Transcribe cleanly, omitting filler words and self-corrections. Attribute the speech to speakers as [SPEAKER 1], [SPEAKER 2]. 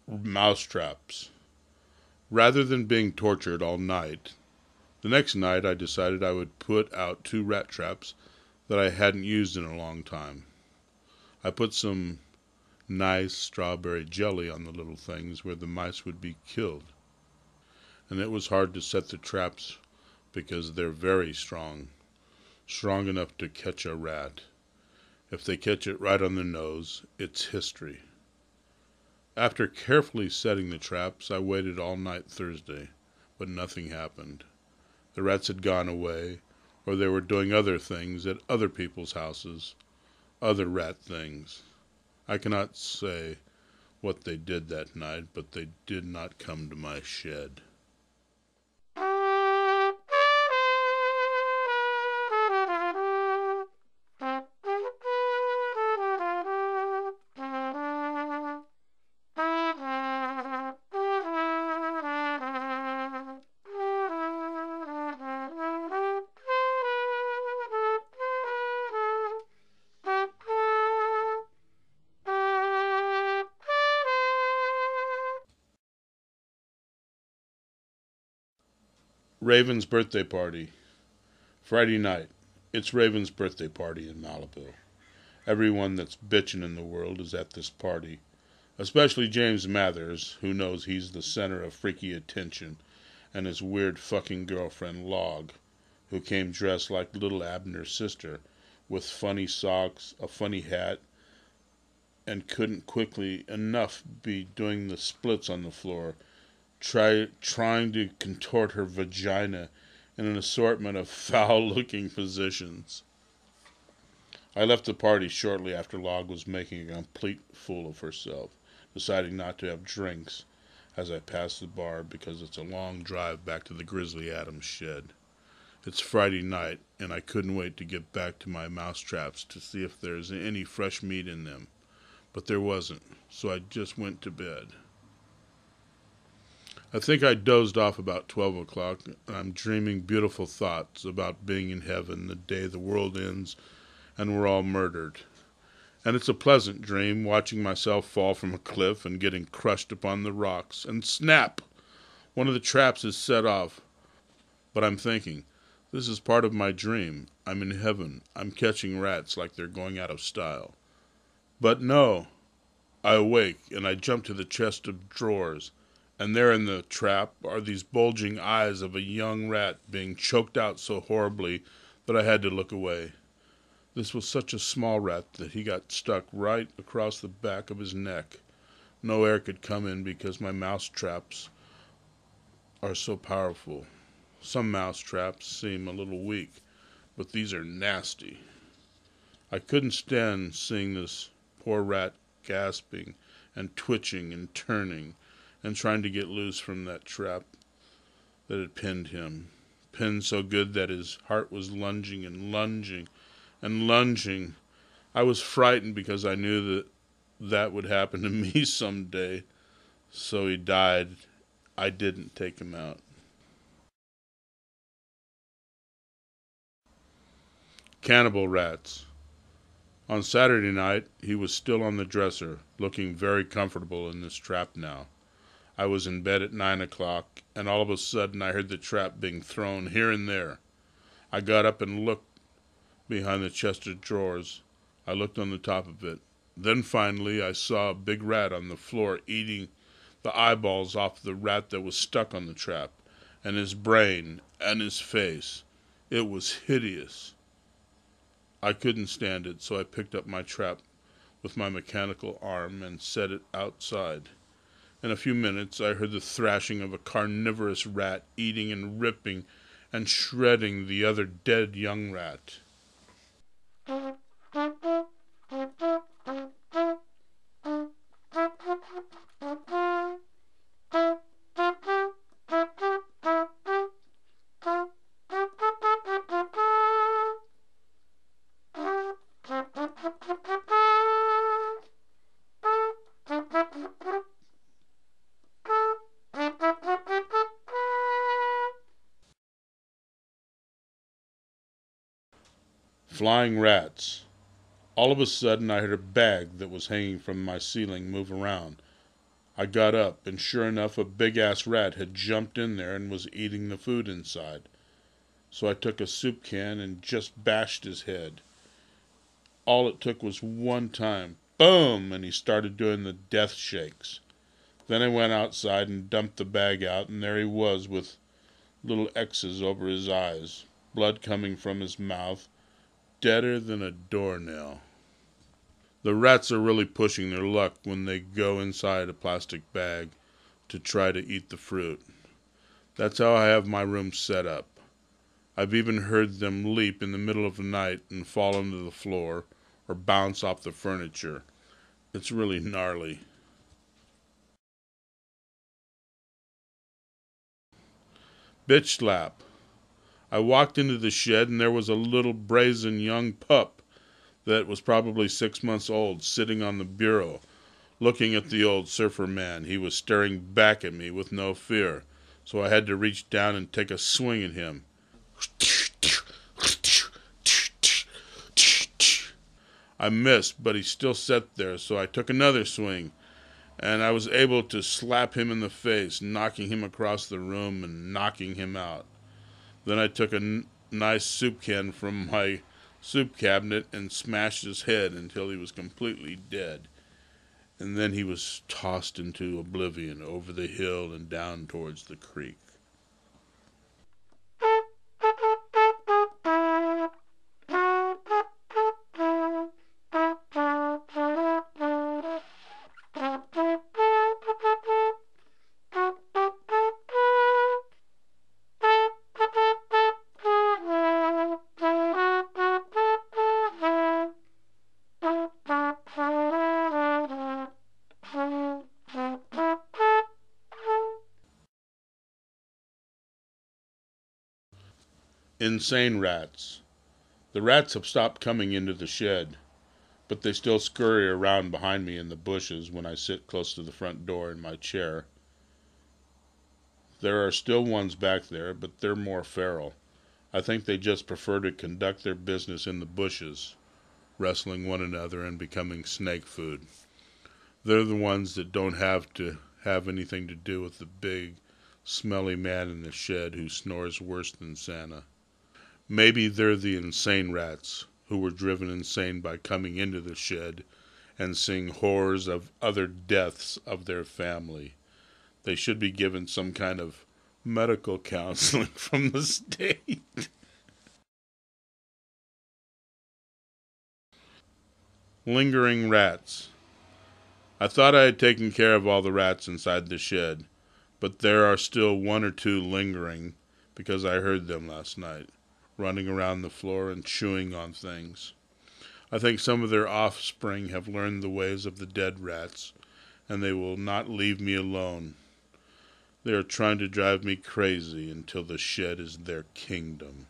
[SPEAKER 1] Mousetraps. Rather than being tortured all night, the next night I decided I would put out 2 rat traps that I hadn't used in a long time. I put some nice strawberry jelly on the little things where the mice would be killed, and it was hard to set the traps because they're very strong, strong enough to catch a rat. If they catch it right on the nose, it's history. After carefully setting the traps, I waited all night Thursday, but nothing happened. The rats had gone away, or they were doing other things at other people's houses, other rat things. I cannot say what they did that night, but they did not come to my shed. Raven's birthday party. Friday night. It's Raven's birthday party in Malibu. Everyone that's bitchin' in the world is at this party. Especially James Mathers, who knows he's the center of freaky attention, and his weird fucking girlfriend Log, who came dressed like little Abner's sister, with funny socks, a funny hat, and couldn't quickly enough be doing the splits on the floor, trying to contort her vagina in an assortment of foul-looking positions. I left the party shortly after Log was making a complete fool of herself, deciding not to have drinks as I passed the bar because it's a long drive back to the Grizzly Adams shed. It's Friday night, and I couldn't wait to get back to my mousetraps to see if there's any fresh meat in them. But there wasn't, so I just went to bed. I think I dozed off about 12 o'clock, and I'm dreaming beautiful thoughts about being in heaven the day the world ends and we're all murdered. And it's a pleasant dream, watching myself fall from a cliff and getting crushed upon the rocks. And snap! One of the traps is set off. But I'm thinking, this is part of my dream. I'm in heaven. I'm catching rats like they're going out of style. But no! I awake, and I jump to the chest of drawers. And there in the trap are these bulging eyes of a young rat being choked out so horribly that I had to look away. This was such a small rat that he got stuck right across the back of his neck. No air could come in because my mousetraps are so powerful. Some mousetraps seem a little weak, but these are nasty. I couldn't stand seeing this poor rat gasping and twitching and turning and trying to get loose from that trap that had pinned him. Pinned so good that his heart was lunging and lunging and lunging. I was frightened because I knew that would happen to me someday. So he died. I didn't take him out. Cannibal Rats. On Saturday night, he was still on the dresser, looking very comfortable in this trap now. I was in bed at 9 o'clock, and all of a sudden I heard the trap being thrown here and there. I got up and looked behind the chest of drawers. I looked on the top of it. Then finally I saw a big rat on the floor eating the eyeballs off the rat that was stuck on the trap, and his brain, and his face. It was hideous. I couldn't stand it, so I picked up my trap with my mechanical arm and set it outside. In a few minutes I heard the thrashing of a carnivorous rat eating and ripping and shredding the other dead young rat. Flying rats. All of a sudden I heard a bag that was hanging from my ceiling move around. I got up, and sure enough, a big-ass rat had jumped in there and was eating the food inside. So I took a soup can and just bashed his head. All it took was one time. Boom! And he started doing the death shakes. Then I went outside and dumped the bag out, and there he was with little X's over his eyes, blood coming from his mouth, deader than a doornail. The rats are really pushing their luck when they go inside a plastic bag to try to eat the fruit. That's how I have my room set up. I've even heard them leap in the middle of the night and fall onto the floor or bounce off the furniture. It's really gnarly. Bitch slap. I walked into the shed and there was a little brazen young pup that was probably 6 months old sitting on the bureau, looking at the old surfer man. He was staring back at me with no fear, so I had to reach down and take a swing at him. I missed, but he still sat there, so I took another swing, and I was able to slap him in the face, knocking him across the room and knocking him out. Then I took a nice soup can from my soup cabinet and smashed his head until he was completely dead. And then he was tossed into oblivion over the hill and down towards the creek. Insane rats. The rats have stopped coming into the shed, but they still scurry around behind me in the bushes when I sit close to the front door in my chair. There are still ones back there, but they're more feral. I think they just prefer to conduct their business in the bushes, wrestling one another and becoming snake food. They're the ones that don't have to have anything to do with the big, smelly man in the shed who snores worse than Santa. Maybe they're the insane rats who were driven insane by coming into the shed and seeing horrors of other deaths of their family. They should be given some kind of medical counseling from the state. Lingering rats. I thought I had taken care of all the rats inside the shed, but there are still one or two lingering because I heard them last night, running around the floor and chewing on things. I think some of their offspring have learned the ways of the dead rats, and they will not leave me alone. They are trying to drive me crazy until the shed is their kingdom.